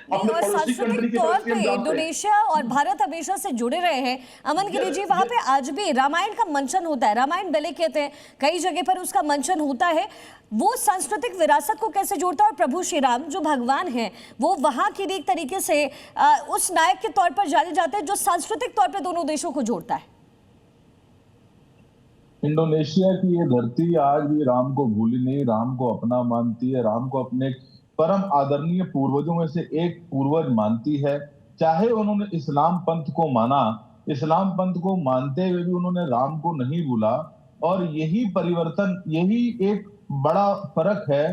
अपने और पड़ोसी कंट्री सांस्कृतिक की तौर तरफ से हम पे जाते हैं। इंडोनेशिया और भारत हमेशा से जुड़े रहे हैं। अमन गिरी जी, वहां पे आज भी रामायण का मंचन होता है, रामायण बेले कहते हैं, कई जगह पर उसका मंचन होता है। वो सांस्कृतिक विरासत को कैसे जोड़ता है? और प्रभु श्री राम जो भगवान हैं वो वहां की एक तरीके से उस नायक के तौर पर जाने जाते हैं जो सांस्कृतिक तौर पर दोनों देशों को जोड़ता है। इंडोनेशिया की ये धरती आज भी राम को भूली नहीं, राम को अपना मानती है, राम को अपने परम आदरणीय पूर्वजों में से एक पूर्वज मानती है। चाहे उन्होंने इस्लाम पंथ को माना, इस्लाम पंथ को मानते हुए भी उन्होंने राम को नहीं भूला। और यही परिवर्तन, यही एक बड़ा फर्क है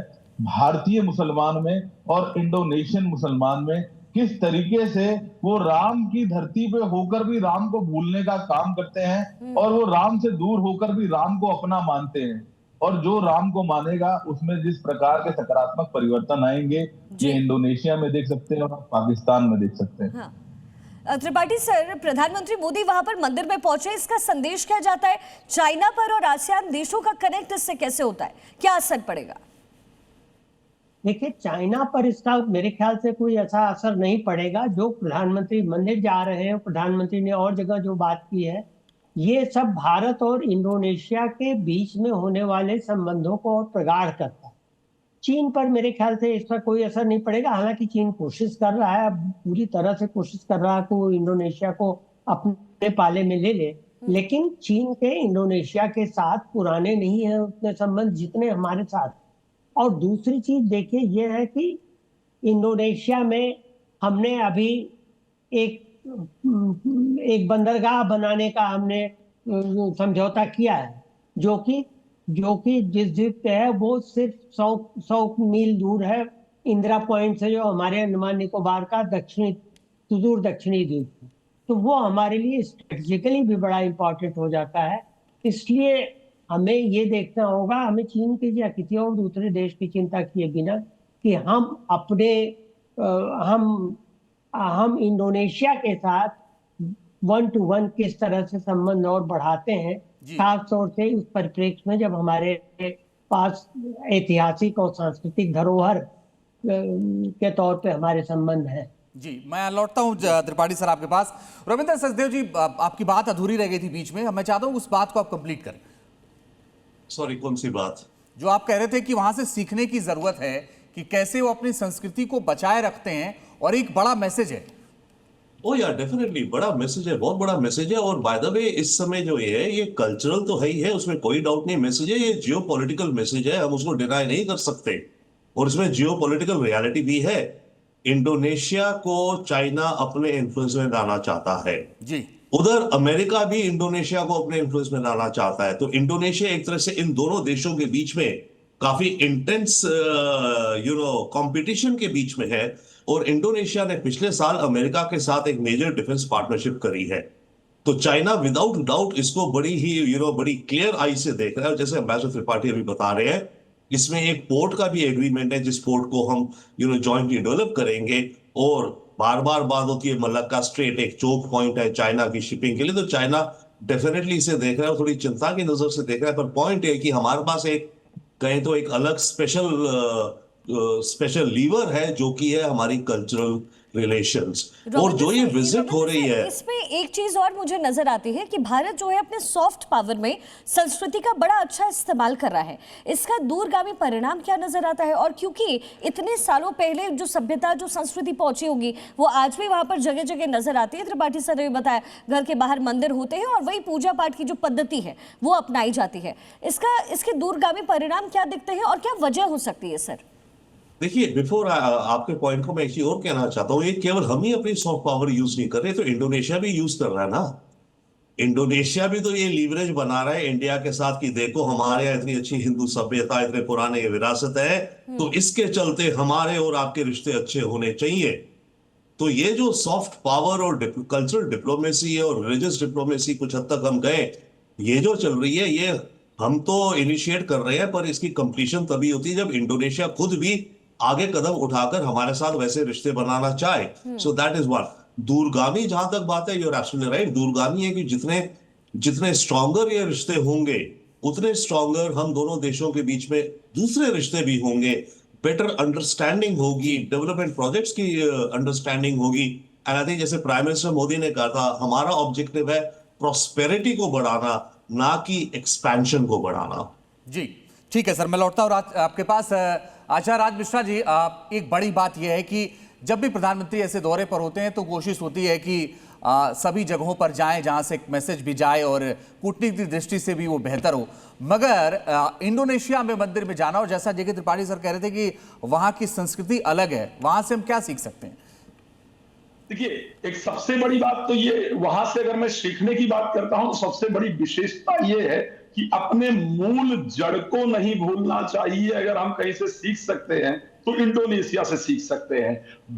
भारतीय मुसलमान में और इंडोनेशियन मुसलमान में। किस तरीके से वो राम की धरती पे होकर भी राम को भूलने का काम करते हैं और वो राम से दूर होकर भी राम को अपना मानते हैं। और जो राम को मानेगा उसमें जिस प्रकार के सकारात्मक परिवर्तन आएंगे, ये इंडोनेशिया में देख सकते हैं और पाकिस्तान में देख सकते हैं। हाँ। त्रिपाठी सर, प्रधानमंत्री मोदी वहां पर मंदिर में पहुंचे, इसका संदेश क्या जाता है? चाइना पर और आसियान देशों का कनेक्ट इससे कैसे होता है? क्या असर पड़ेगा? देखिए, चाइना पर इसका मेरे ख्याल से कोई ऐसा असर नहीं पड़ेगा। जो प्रधानमंत्री मंदिर जा रहे हैं, प्रधानमंत्री ने और जगह जो बात की है, ये सब भारत और इंडोनेशिया के बीच में होने वाले संबंधों को और प्रगाढ़ करता है। चीन पर मेरे ख्याल से इसका कोई असर नहीं पड़ेगा। हालांकि चीन कोशिश कर रहा है, अब पूरी तरह से कोशिश कर रहा है कि वो इंडोनेशिया को अपने पाले में ले ले, लेकिन चीन के इंडोनेशिया के साथ पुराने नहीं है उतने संबंध जितने हमारे साथ। और दूसरी चीज देखिए, ये है कि इंडोनेशिया में हमने अभी एक बंदरगाह बनाने का हमने समझौता किया है, जो कि जिस पे है वो सिर्फ 100 मील दूर है इंदिरा पॉइंट से, जो हमारे अंडमान निकोबार का सुदूर दक्षिणी द्वीप है। तो वो हमारे लिए स्ट्रेटेजिकली भी बड़ा इंपॉर्टेंट हो जाता है। इसलिए हमें ये देखना होगा, हमें चीन की या किसी और दूसरे देश की चिंता किए बिना, कि हम अपने हम इंडोनेशिया के साथ 1 to 1 किस तरह से संबंध और बढ़ाते हैं, खास तौर से इस परिप्रेक्ष्य में जब हमारे पास ऐतिहासिक और सांस्कृतिक धरोहर के तौर पे हमारे संबंध हैं। जी, मैं लौटता हूं त्रिपाठी सर आपके पास। रविंद्र सचदेव जी, आपकी बात अधूरी रह गई थी बीच में, मैं चाहता हूं उस बात को आप कंप्लीट करें। सॉरी, कौन सी बात? जो आप कह रहे थे कि वहां से सीखने की जरूरत है कि कैसे वो अपनी संस्कृति को बचाए रखते हैं, और एक बड़ा मैसेज है। ओ यार, डेफिनेटली बड़ा मैसेज है, बहुत बड़ा मैसेज है। और बाय द वे, इस समय जो ये कल्चरल तो है ही है, उसमें कोई डाउट नहीं। मैसेज है, ये जियो पॉलिटिकल मैसेज है, हम उसको डिनाई नहीं कर सकते। और इसमें जियो पॉलिटिकल रियलिटी भी है। इंडोनेशिया को चाइना अपने इन्फ्लुएंस में लाना चाहता है जी, उधर अमेरिका भी इंडोनेशिया को अपने इन्फ्लुएंस में लाना चाहता है। तो इंडोनेशिया एक तरह से इन दोनों देशों के बीच में काफी इंटेंस कंपटीशन के बीच में है। और इंडोनेशिया ने पिछले साल अमेरिका के साथ एक मेजर डिफेंस पार्टनरशिप करी है। तो चाइना विदाउट डाउट इसको बड़ी ही बड़ी क्लियर आई से देख रहा है। जैसे एम्बेसडर त्रिपाठी अभी बता रहे हैं, इसमें एक पोर्ट का भी एग्रीमेंट है, जिस पोर्ट को हम जॉइंटली डेवलप करेंगे। और बार बार बात होती है, मलक्का स्ट्रेट एक चोक पॉइंट है चाइना की शिपिंग के लिए। तो चाइना डेफिनेटली इसे देख रहा है, थोड़ी चिंता की नजर से देख रहा है। पर पॉइंट है कि हमारे पास एक कहें तो एक अलग स्पेशल लीवर है, जो कि है हमारी कल्चरल रिलेशंस। और जो ये विजिट हो रही है, इसमें एक चीज और मुझे नजर आती है कि भारत जो है अपने सॉफ्ट पावर में संस्कृति का बड़ा अच्छा इस्तेमाल कर रहा है। इसका दूरगामी परिणाम क्या नजर आता है? और क्योंकि इतने सालों पहले जो सभ्यता, जो संस्कृति पहुंची होगी, वो आज भी वहां पर जगह जगह नजर आती है। त्रिपाठी सर ने भी बताया, घर के बाहर मंदिर होते हैं और वही पूजा पाठ की जो पद्धति है वो अपनाई जाती है। इसके दूरगामी परिणाम क्या दिखते हैं और क्या वजह हो सकती है सर? देखिए, बिफोर आपके पॉइंट को मैं एक चीज और कहना चाहता हूं। ये केवल हम ही अपनी सॉफ्ट पावर यूज नहीं कर रहे, तो इंडोनेशिया भी यूज कर रहा है ना। इंडोनेशिया भी तो ये लीवरेज बना रहा है इंडिया के साथ कि देखो हमारे यहाँ इतनी अच्छी हिंदू सभ्यता, इतने पुराने विरासत है, तो इसके चलते हमारे और आपके रिश्ते अच्छे होने चाहिए। तो ये जो सॉफ्ट पावर और कल्चरल डिप्लोमेसी और रिलीजियस डिप्लोमेसी कुछ हद तक हम गए, ये जो चल रही है, ये हम तो इनिशिएट कर रहे हैं, पर इसकी कंप्लीशन तभी होती है जब इंडोनेशिया खुद भी आगे कदम उठाकर हमारे साथ वैसे रिश्ते बनाना चाहे। So that is one. दूरगामी जहां तक बात है, यूर एब्सोल्युटली राइट, दूरगामी है कि जितने स्ट्रॉन्गर ये रिश्ते होंगे, उतने स्ट्रॉन्गर हम दोनों देशों के बीच में दूसरे रिश्ते भी होंगे। बेटर अंडरस्टैंडिंग होगी, डेवलपमेंट प्रोजेक्ट्स की अंडरस्टैंडिंग होगी। एंड आई थिंक जैसे प्राइम मिनिस्टर मोदी ने कहा था, हमारा ऑब्जेक्टिव है प्रॉस्पेरिटी को बढ़ाना, ना कि एक्सपेंशन को बढ़ाना। जी ठीक है सर, मैं लौटता हूँ आपके पास। आचार्य राज मिश्रा जी, एक बड़ी बात यह है कि जब भी प्रधानमंत्री ऐसे दौरे पर होते हैं तो कोशिश होती है कि सभी जगहों पर जाएं जहां से एक मैसेज भी जाए और कूटनीतिक दृष्टि से भी वो बेहतर हो। मगर इंडोनेशिया में मंदिर में जाना, और जैसा जेके त्रिपाठी सर कह रहे थे कि वहां की संस्कृति अलग है, वहां से हम क्या सीख सकते हैं? देखिए, एक सबसे बड़ी बात तो ये, वहां से अगर मैं सीखने की बात करता हूं तो सबसे बड़ी विशेषता ये है कि अपने मूल जड़ को नहीं भूलना चाहिए। अगर हम कहीं से सीख सकते हैं तो इंडोनेशिया से सीख सकते हैं।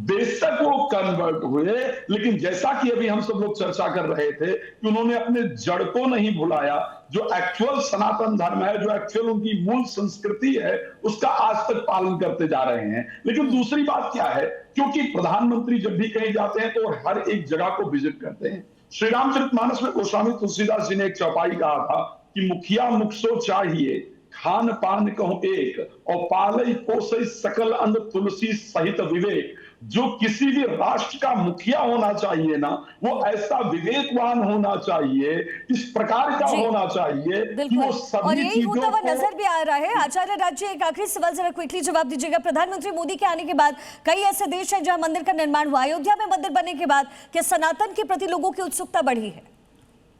बेशक वो कन्वर्ट हुए, लेकिन जैसा कि अभी हम सब लोग चर्चा कर रहे थे कि उन्होंने अपने जड़ को नहीं भुलाया। जो एक्चुअल सनातन धर्म है, जो एक्चुअल उनकी मूल संस्कृति है, उसका आज तक पालन करते जा रहे हैं। लेकिन दूसरी बात क्या है, क्योंकि प्रधानमंत्री जब भी कहीं जाते हैं तो हर एक जगह को विजिट करते हैं। श्री रामचरितमानस में गोस्वामी तुलसीदास जी ने एक चौपाई कहा था कि मुखिया मुख सो चाहिए, खान पान कहूं एक, और पालई पोसई सकल अन्न तुलसी सहित विवेक। जो किसी भी राष्ट्र का मुखिया होना चाहिए ना, वो ऐसा विवेकवान होना चाहिए, इस प्रकार का होना चाहिए कि वो सभी और यही होता हुआ चीजों नजर भी आ रहा है। आचार्य राज जी, एक आखिरी सवाल जरा क्विकली जवाब दीजिएगा। प्रधानमंत्री मोदी के आने के बाद कई ऐसे देश हैं जहां मंदिर का निर्माण हुआ। अयोध्या में मंदिर बनने के बाद क्या सनातन के प्रति लोगों की उत्सुकता बढ़ी है?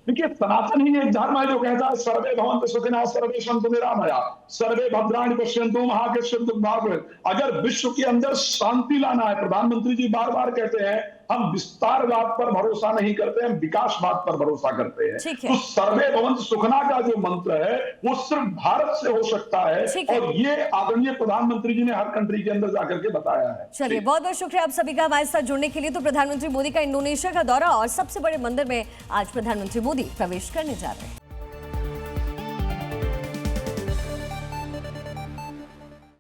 देखिए, सनातन ही एक धर्म है जो कहता है सर्वे भवन्तु सुखिनः सर्वे सन्तु निरामया सर्वे भद्राणि पश्यन्तु मा कश्चित् दुःखं भाग्भवेत्। अगर विश्व के अंदर शांति लाना है, प्रधानमंत्री जी बार बार कहते हैं हम विस्तारवाद पर भरोसा नहीं करते, हम विकासवाद पर भरोसा करते हैं। तो सर्वे भवन्तु सुखिनः का जो मंत्र है वो सिर्फ भारत से हो सकता है, और ये आदरणीय प्रधानमंत्री जी ने हर कंट्री के अंदर जाकर के बताया है। चलिए, बहुत बहुत शुक्रिया आप सभी का हमारे साथ जुड़ने के लिए। तो प्रधानमंत्री मोदी का इंडोनेशिया का दौरा और सबसे बड़े मंदिर में आज प्रधानमंत्री मोदी प्रवेश करने जा रहे हैं।